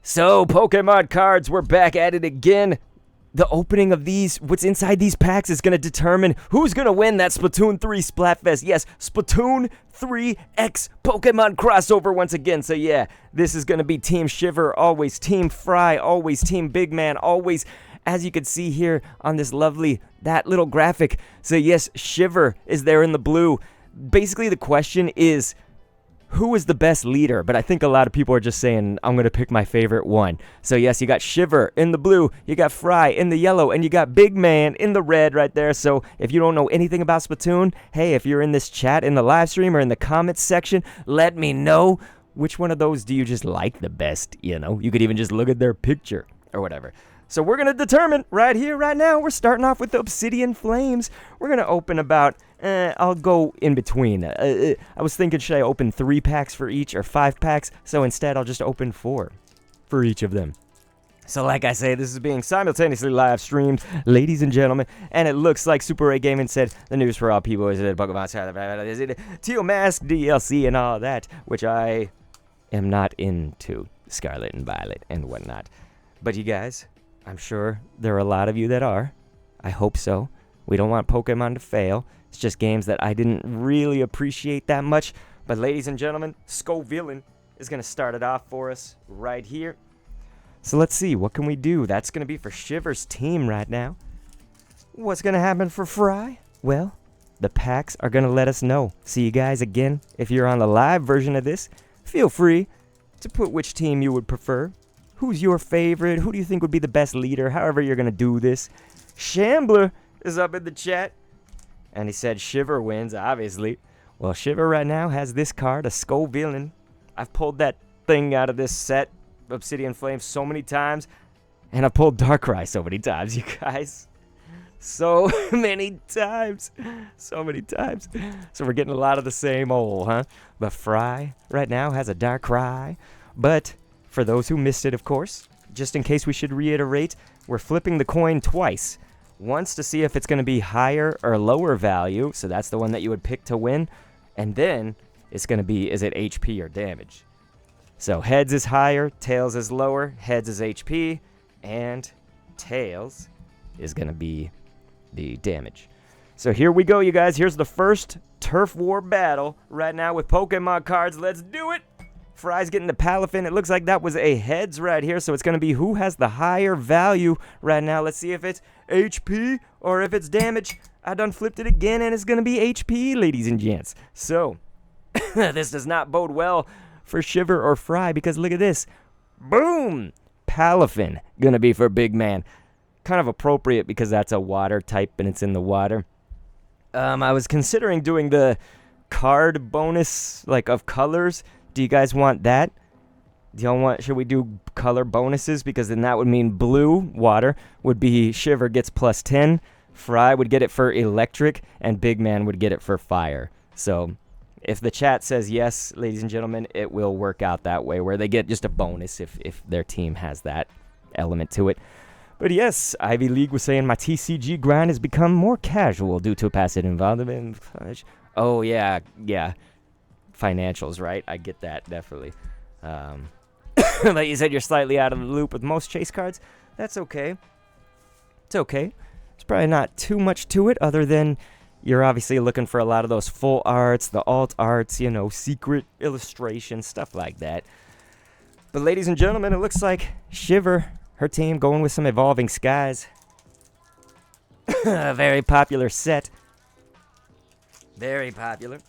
So, Pokemon cards, we're back at it again. The opening of these, what's inside these packs is going to determine who's going to win that Splatoon 3 Splatfest. Yes, Splatoon 3X Pokemon crossover once again. So yeah, this is going to be Team Shiver, always Team Fry, always Team Big Man, always, as you can see here on this that little graphic. So yes, Shiver is there in the blue. Basically, the question is, who is the best leader? But I think a lot of people are just saying, I'm going to pick my favorite one. So yes, you got Shiver in the blue, you got Fry in the yellow, and you got Big Man in the red right there. So if you don't know anything about Splatoon, hey, if you're in this chat, in the live stream, or in the comments section, let me know which one of those do you just like the best, you know? You could even just look at their picture or whatever. So we're going to determine right here, right now. We're starting off with the Obsidian Flames. We're going to open about, I'll go in between. I was thinking, should I open 3 packs for each or 5 packs? So instead, I'll just open 4 for each of them. So like I say, this is being simultaneously live streamed, ladies and gentlemen. And it looks like Super Ray Gaming said, the news for all people is it Pokemon, is it Teal Mask DLC and all that, which I am not into, Scarlet and Violet and whatnot. But you guys, I'm sure there are a lot of you that are. I hope so. We don't want Pokemon to fail. It's just games that I didn't really appreciate that much. But ladies and gentlemen, Villain is going to start it off for us right here. So let's see, what can we do? That's going to be for Shiver's team right now. What's going to happen for Fry? Well, the packs are going to let us know. See you guys again. If you're on the live version of this, feel free to put which team you would prefer. Who's your favorite? Who do you think would be the best leader? However you're going to do this. Shambler is up in the chat. And he said Shiver wins, obviously. Well, Shiver right now has this card, a Villain. I've pulled that thing out of this set, Obsidian Flames, so many times. And I've pulled Darkrai so many times, you guys. So many times. So many times. So we're getting a lot of the same old, huh? But Fry right now has a Darkrai. But for those who missed it, of course, just in case we should reiterate, we're flipping the coin twice. Once to see if it's going to be higher or lower value, so that's the one that you would pick to win. And then it's going to be, is it HP or damage? So heads is higher, tails is lower, heads is HP, and tails is going to be the damage. So here we go, you guys. Here's the first Turf War battle right now with Pokemon cards. Let's do it. Fry's getting the Palafin. It looks like that was a heads right here, so it's going to be who has the higher value right now. Let's see if it's HP or if it's damage. I done flipped it again, and it's going to be HP, ladies and gents. So, this does not bode well for Shiver or Fry, because look at this. Boom! Palafin going to be for Big Man. Kind of appropriate because that's a water type, and it's in the water. I was considering doing the card bonus, like, of colors. Do you guys want that? Should we do color bonuses? Because then that would mean blue, water, would be Shiver gets plus 10. Fry would get it for electric, and Big Man would get it for fire. So if the chat says yes, ladies and gentlemen, it will work out that way, where they get just a bonus if their team has that element to it. But yes, Ivy League was saying my TCG grind has become more casual due to passive involvement. Oh, yeah. Financials, right? I get that, definitely. Like you said, you're slightly out of the loop with most chase cards. That's okay. It's okay. There's probably not too much to it, other than you're obviously looking for a lot of those full arts, the alt arts, secret illustrations, stuff like that. But ladies and gentlemen, it looks like Shiver, her team, going with some Evolving Skies. A very popular set. Very popular.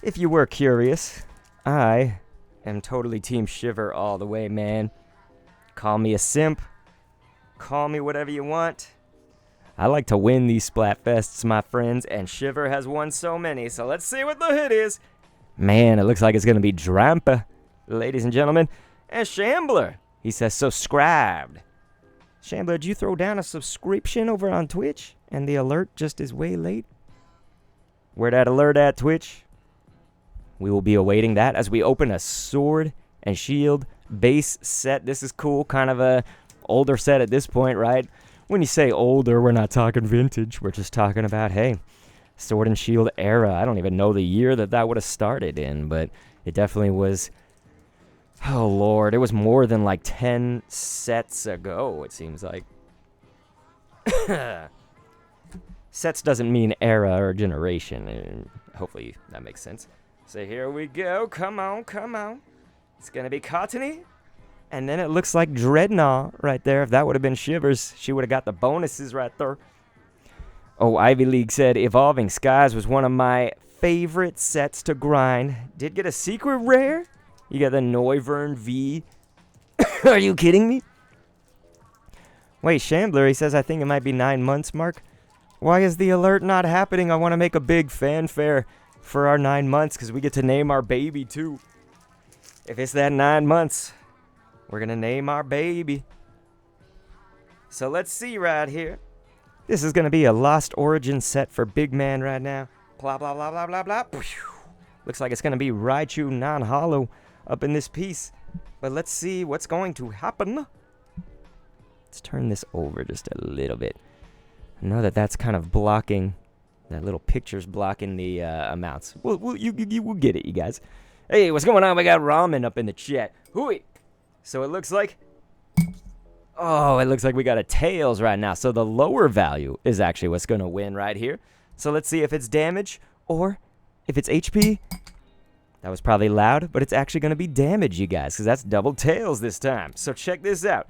If you were curious, I am totally Team Shiver all the way, man. Call me a simp. Call me whatever you want. I like to win these Splatfests, my friends, and Shiver has won so many, so let's see what the hit is. Man, it looks like it's going to be Drampa, ladies and gentlemen. And Shambler, he says subscribed. Shambler, did you throw down a subscription over on Twitch? And the alert just is way late? Where that alert at, Twitch? We will be awaiting that as we open a Sword and Shield base set. This is cool, kind of a older set at this point, right? When you say older, we're not talking vintage. We're just talking about, hey, Sword and Shield era. I don't even know the year that would have started in, but it definitely was Oh, Lord. It was more than like 10 sets ago, it seems like. Sets doesn't mean era or generation. Hopefully that makes sense. So here we go. Come on, come on. It's going to be Cottony. And then it looks like Dreadnought right there. If that would have been Shivers, she would have got the bonuses right there. Oh, Ivy League said Evolving Skies was one of my favorite sets to grind. Did get a secret rare. You got the Noivern V. Are you kidding me? Wait, Shambler, he says, I think it might be 9 months, Mark. Why is the alert not happening? I want to make a big fanfare for our 9 months because we get to name our baby, too. If it's that 9 months, we're going to name our baby. So let's see right here. This is going to be a Lost Origin set for Big Man right now. Blah, blah, blah, blah, blah, blah. Looks like it's going to be Raichu non-hollow up in this piece. But let's see what's going to happen. Let's turn this over just a little bit. I know that that's kind of blocking, that little picture's blocking the amounts. We'll get it, you guys. Hey, what's going on? We got Ramen up in the chat. Hooey. So it looks like, oh, it looks like we got a Tails right now. So the lower value is actually what's going to win right here. So let's see if it's damage or if it's HP. That was probably loud, but it's actually going to be damage, you guys, because that's double Tails this time. So check this out.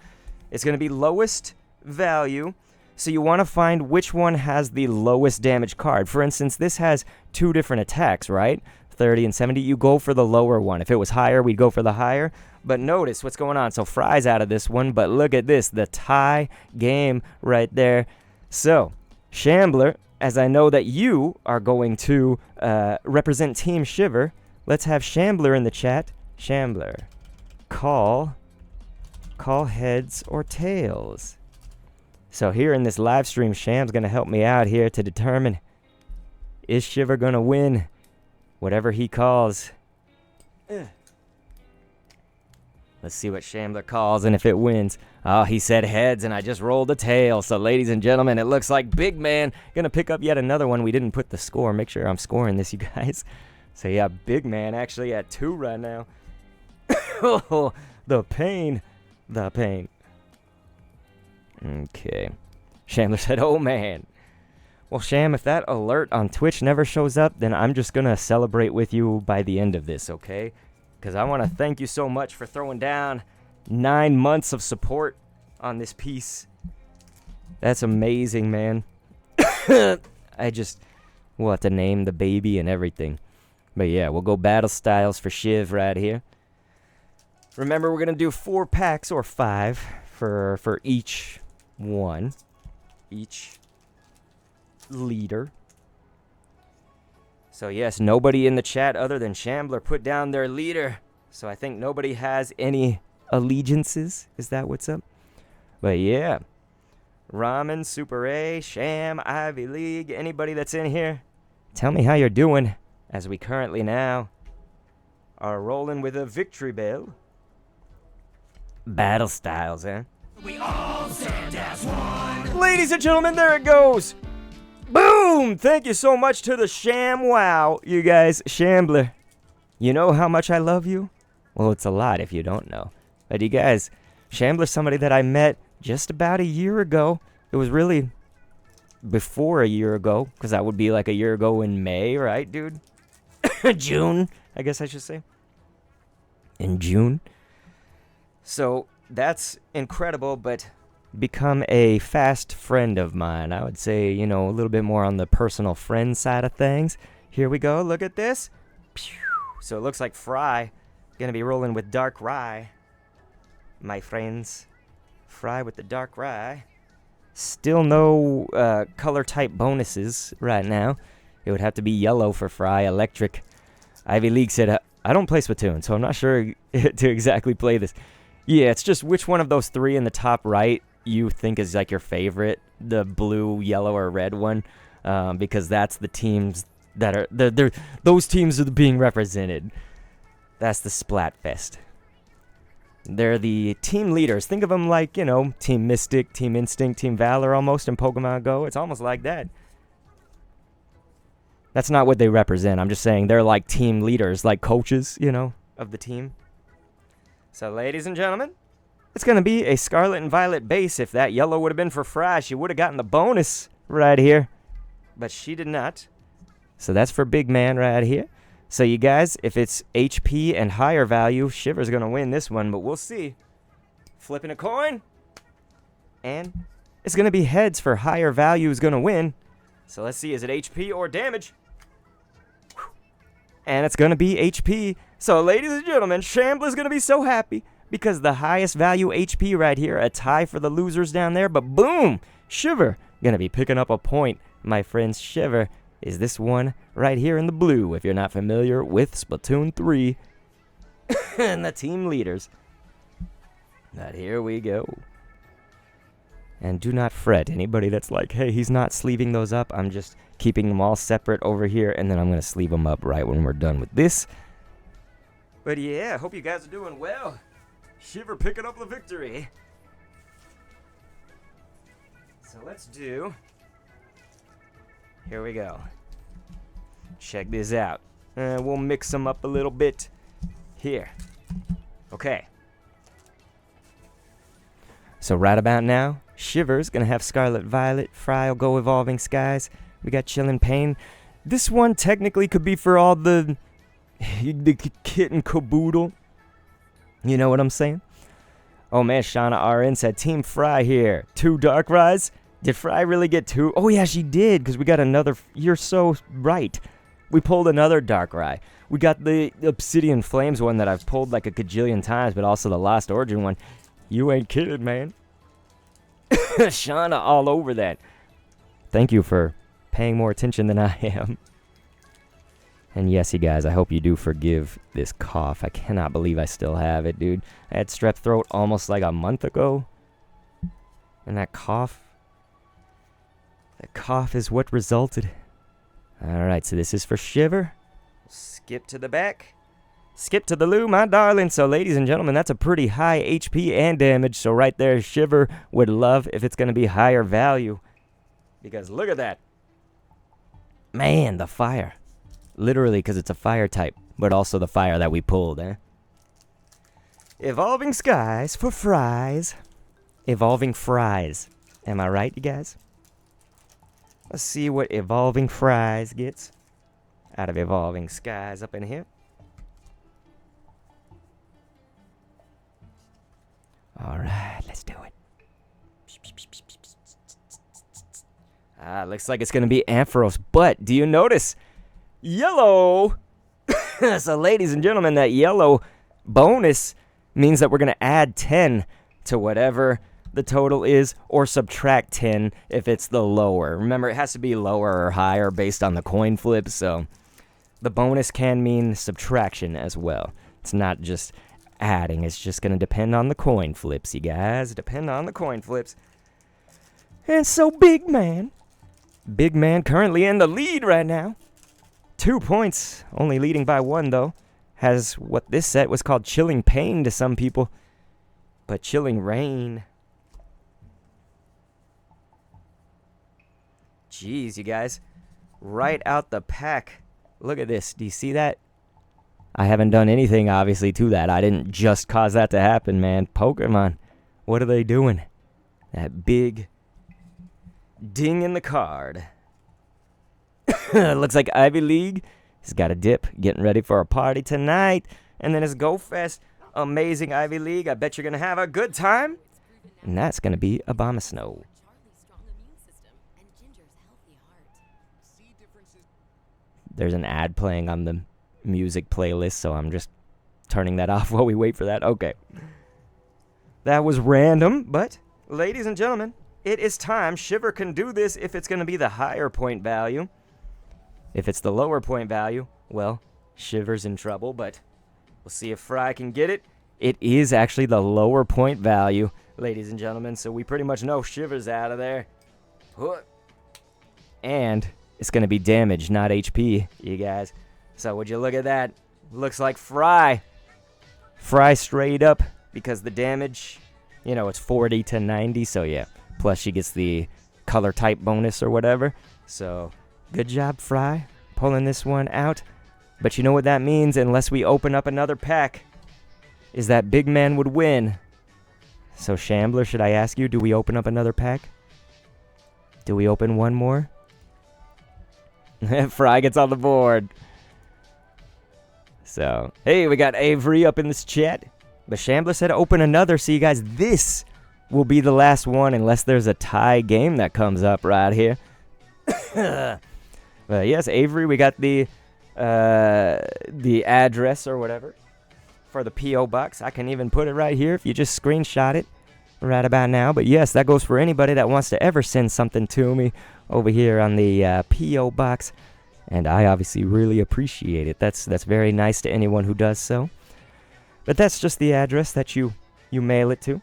It's going to be lowest value. So you want to find which one has the lowest damage card. For instance, this has 2 different attacks, right? 30 and 70. You go for the lower one. If it was higher, we'd go for the higher. But notice what's going on. So Fry's out of this one, but look at this. The tie game right there. So, Shambler, as I know that you are going to represent Team Shiver, let's have Shambler in the chat. Shambler, call heads or tails. So here in this live stream, Sham's going to help me out here to determine, is Shiver going to win whatever he calls? Let's see what Shambler calls and if it wins. Oh, he said heads, and I just rolled a tail. So, ladies and gentlemen, it looks like Big Man going to pick up yet another one. We didn't put the score. Make sure I'm scoring this, you guys. So, yeah, Big Man actually at 2 right now. Oh, the pain. The pain. Okay. Shambler said, oh, man. Well, Sham, if that alert on Twitch never shows up, then I'm just going to celebrate with you by the end of this, okay? Because I want to thank you so much for throwing down 9 months of support on this piece. That's amazing, man. I just will have to name the baby and everything. But yeah, we'll go battle styles for Shiv right here. Remember, we're going to do 4 packs or 5 for each one. Each leader. So yes, nobody in the chat other than Shambler put down their leader. So I think nobody has any allegiances. Is that what's up? But yeah. Ramen, Super A, Sham, Ivy League, anybody that's in here, tell me how you're doing as we currently now are rolling with a victory bell. Battle styles, eh? We all stand as one. Ladies and gentlemen, there it goes. Boom! Thank you so much to the Sham Wow, you guys. Shambler, you know how much I love you? Well, it's a lot if you don't know. But you guys, Shambler's somebody that I met just about a year ago. It was really before a year ago, because that would be like a year ago in May, right, dude? June, I guess I should say. In June. So that's incredible, but become a fast friend of mine. I would say, you know, a little bit more on the personal friend side of things. Here we go. Look at this. So it looks like Fry gonna be rolling with Dark Rye, my friends. Fry with the Dark Rye. Still no color type bonuses right now. It would have to be yellow for Fry. Electric. Ivy League said, I don't play Splatoon, so I'm not sure to exactly play this. Yeah, it's just which one of those 3 in the top right you think is like your favorite, the blue, yellow, or red one, because that's the teams that are those teams are being represented. That's the Splatfest. They're the team leaders. Think of them like, you know, Team Mystic, Team Instinct, Team Valor almost in Pokemon Go. It's almost like that. That's not what they represent. I'm just saying they're like team leaders, like coaches, you know, of the team. So, ladies and gentlemen, it's going to be a Scarlet and Violet base. If that yellow would have been for Fry, she would have gotten the bonus right here. But she did not. So that's for Big Man right here. So you guys, if it's HP and higher value, Shiver's going to win this one, but we'll see. Flipping a coin. And it's going to be heads for higher value is going to win. So let's see, is it HP or damage? And it's going to be HP. So ladies and gentlemen, Shambler's going to be so happy because the highest value HP right here, a tie for the losers down there. But boom, Shiver going to be picking up a point. My friends, Shiver is this one right here in the blue, if you're not familiar with Splatoon 3 and the team leaders. But here we go. And do not fret, anybody that's like, hey, he's not sleeving those up, I'm just keeping them all separate over here, and then I'm going to sleeve them up right when we're done with this. But yeah, I hope you guys are doing well. Shiver picking up the victory. So let's do... Here we go. Check this out. We'll mix them up a little bit here. Okay. So right about now, Shiver's going to have Scarlet Violet. Fry will go Evolving Skies. We got Chillin' Pain. This one technically could be for all the kit and caboodle. You know what I'm saying? Oh man, Shauna RN said Team Fry here. 2 Darkrai's. Did Fry really get 2? Oh yeah, she did, because we got another... You're so right. We pulled another Darkrai. We got the Obsidian Flames one that I've pulled like a gajillion times, but also the Lost Origin one. You ain't kidding, man. Shauna all over that. Thank you for paying more attention than I am. And yes, you guys, I hope you do forgive this cough. I cannot believe I still have it, dude. I had strep throat almost like a month ago. And that cough is what resulted. Alright, so this is for Shiver. Skip to the back. Skip to the loo, my darling. So, ladies and gentlemen, that's a pretty high HP and damage. So, right there, Shiver would love if it's going to be higher value. Because look at that. Man, the fire. Literally, because it's a fire type. But also the fire that we pulled, eh? Evolving Skies for Fries. Evolving Fries. Am I right, you guys? Let's see what Evolving Fries gets out of Evolving Skies up in here. Alright, let's do it. Looks like it's going to be Ampharos. But, do you notice? Yellow! So, ladies and gentlemen, that yellow bonus means that we're going to add 10 to whatever the total is, or subtract 10 if it's the lower. Remember, it has to be lower or higher based on the coin flip, so the bonus can mean subtraction as well. It's not just adding, it's just going to depend on the coin flips, you guys. Depend on the coin flips. And so, Big Man currently in the lead right now. 2 points, only leading by 1, though. Has what this set was called Chilling Pain to some people, but Chilling Rain. Jeez, you guys. Right out the pack. Look at this. Do you see that? I haven't done anything, obviously, to that. I didn't just cause that to happen, man. Pokemon, what are they doing? That big ding in the card. Looks like Ivy League has got a dip. Getting ready for a party tonight. And then it's Go Fest. Amazing Ivy League. I bet you're going to have a good time. And that's going to be Abomasnow. There's an ad playing on the music playlist, so I'm just turning that off while we wait for that. Okay. That was random, but ladies and gentlemen, it is time. Shiver can do this if it's going to be the higher point value. If it's the lower point value, well, Shiver's in trouble, but we'll see if Fry can get it. It is actually the lower point value, ladies and gentlemen, so we pretty much know Shiver's out of there. And it's going to be damage, not HP, you guys. So would you look at that? Looks like Fry. Fry straight up, because the damage, you know, it's 40 to 90, so yeah. Plus she gets the color type bonus or whatever. So good job, Fry, pulling this one out. But you know what that means, unless we open up another pack. is that Big Man would win. So, Shambler, should I ask you, do we open up another pack? Do we open one more? Fry gets on the board. So, hey, we got Avery up in this chat. But Shambler said open another. So, you guys, this will be the last one unless there's a tie game that comes up right here. Yes, Avery, we got the address or whatever for the P.O. box. I can even put it right here if you just screenshot it right about now. But yes, that goes for anybody that wants to ever send something to me over here on the P.O. box. And I obviously really appreciate it. That's very nice to anyone who does so. But that's just the address that you mail it to.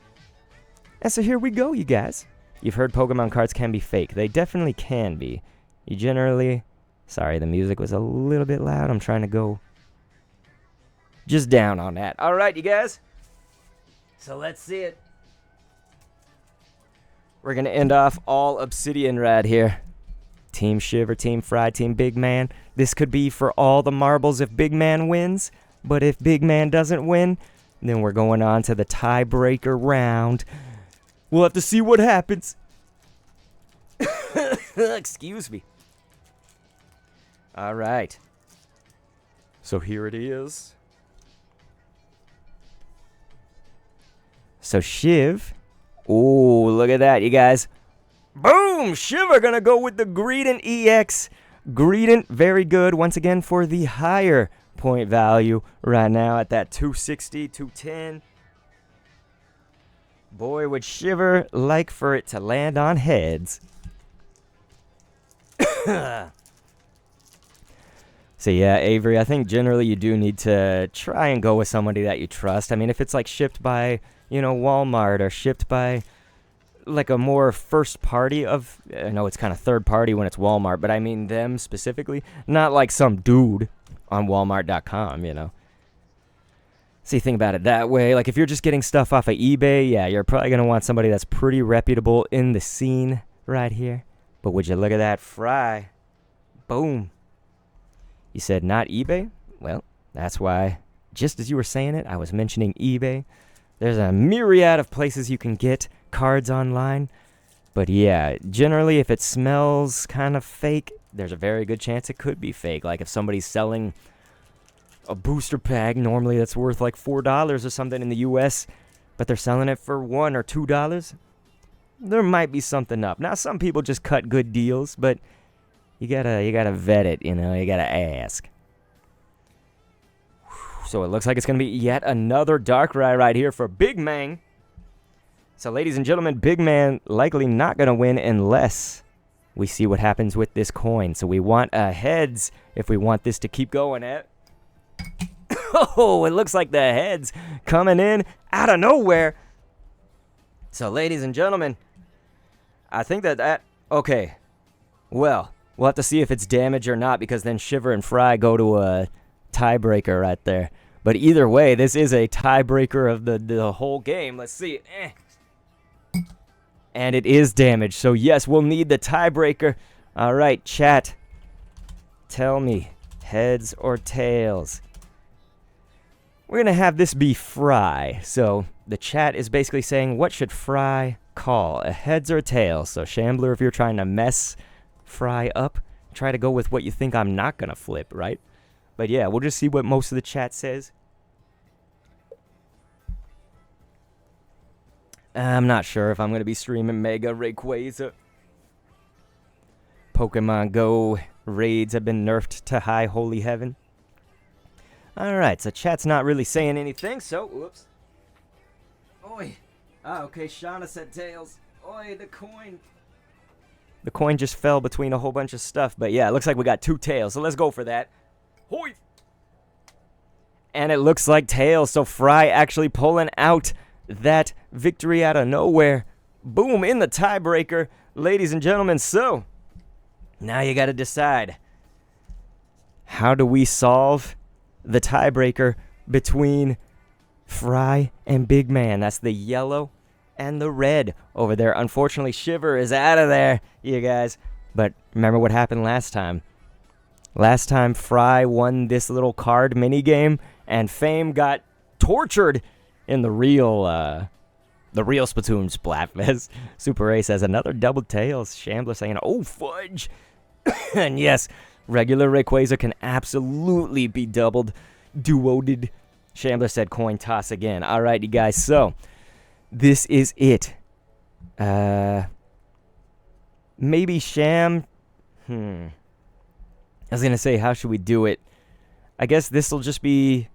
And so here we go, you guys. You've heard Pokemon cards can be fake. They definitely can be. You generally... Sorry, the music was a little bit loud. I'm trying to go just down on that. All right, you guys. So let's see it. We're going to end off all Obsidian right here. Team Shiver, Team Fry, Team Big Man. This could be for all the marbles if Big Man wins. But if Big Man doesn't win, then we're going on to the tiebreaker round. We'll have to see what happens. Excuse me. All right. So here it is. So Shiv. Ooh, look at that, you guys. Boom! Shiver gonna go with the Greedent EX. Greedent, very good. Once again, for the higher point value right now at that 260, 210. Boy, would Shiver like for it to land on heads. So yeah, Avery, I think generally you do need to try and go with somebody that you trust. I mean, if it's like shipped by, Walmart or shipped by like a more first party of, I know it's kind of third party when it's Walmart, but I mean them specifically, not like some dude on Walmart.com, So you think about it that way. Like if you're just getting stuff off of eBay, yeah, you're probably going to want somebody that's pretty reputable in the scene right here. But would you look at that Fry? Boom. You said not eBay? Well, that's why, just as you were saying it, I was mentioning eBay. There's a myriad of places you can get cards online. But yeah, generally if it smells kind of fake, there's a very good chance it could be fake. Like if somebody's selling a booster pack, normally that's worth like $4 or something in the US, but they're selling it for $1 or $2, there might be something up. Now some people just cut good deals, but you gotta vet it, you gotta ask. So it looks like it's gonna be yet another Darkrai right here for Big Man. So ladies and gentlemen, Big Man likely not gonna win unless we see what happens with this coin. So we want a heads if we want this to keep going at. Oh, it looks like the heads coming in out of nowhere. So ladies and gentlemen, I think that okay. Well, we'll have to see if it's damage or not, because then Shiver and Fry go to a tiebreaker right there. But either way, this is a tiebreaker of the whole game. Let's see. And it is damage. So yes, we'll need the tiebreaker. All right, chat. Tell me, heads or tails? We're going to have this be Fry. So the chat is basically saying, what should Fry call? A heads or tails? So Shambler, if you're trying to mess Fry up, try to go with what you think I'm not going to flip, right? But yeah, we'll just see what most of the chat says. I'm not sure if I'm going to be streaming Mega Rayquaza. Pokemon Go raids have been nerfed to high holy heaven. Alright, so chat's not really saying anything, so, whoops. Oi. Okay, Shauna said tails. Oi, the coin. The coin just fell between a whole bunch of stuff, but yeah, it looks like we got 2 tails, so let's go for that. Hoi. And it looks like tails, so Fry actually pulling out that victory out of nowhere. Boom, in the tiebreaker, ladies and gentlemen. So, now you got to decide, how do we solve the tiebreaker between Fry and Big Man? That's the yellow and the red over there. Unfortunately, Shiver is out of there, you guys. But remember what happened last time. Last time, Fry won this little card minigame, and Fame got tortured in the real Splatoon Splatfest. Super Ace has another double tails. Shambler saying, oh, fudge. And yes, regular Rayquaza can absolutely be doubled, duoded. Shambler said coin toss again. Alrighty, guys, so this is it. Maybe Sham. I was going to say, how should we do it? I guess this will just be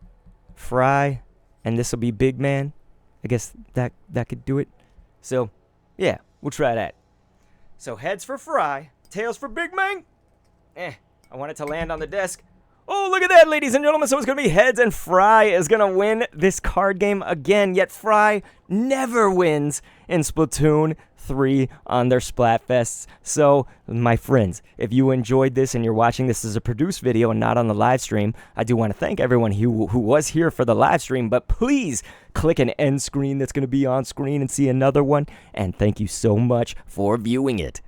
Fry, and this will be Big Man. I guess that could do it. So, yeah, we'll try that. So, heads for Fry, tails for Big Man. I want it to land on the desk. Oh, look at that, ladies and gentlemen. So it's going to be heads, and Fry is going to win this card game again. Yet Fry never wins in Splatoon 3 on their Splatfests. So, my friends, if you enjoyed this and you're watching this as a produced video and not on the live stream, I do want to thank everyone who was here for the live stream. But please click an end screen that's going to be on screen and see another one. And thank you so much for viewing it.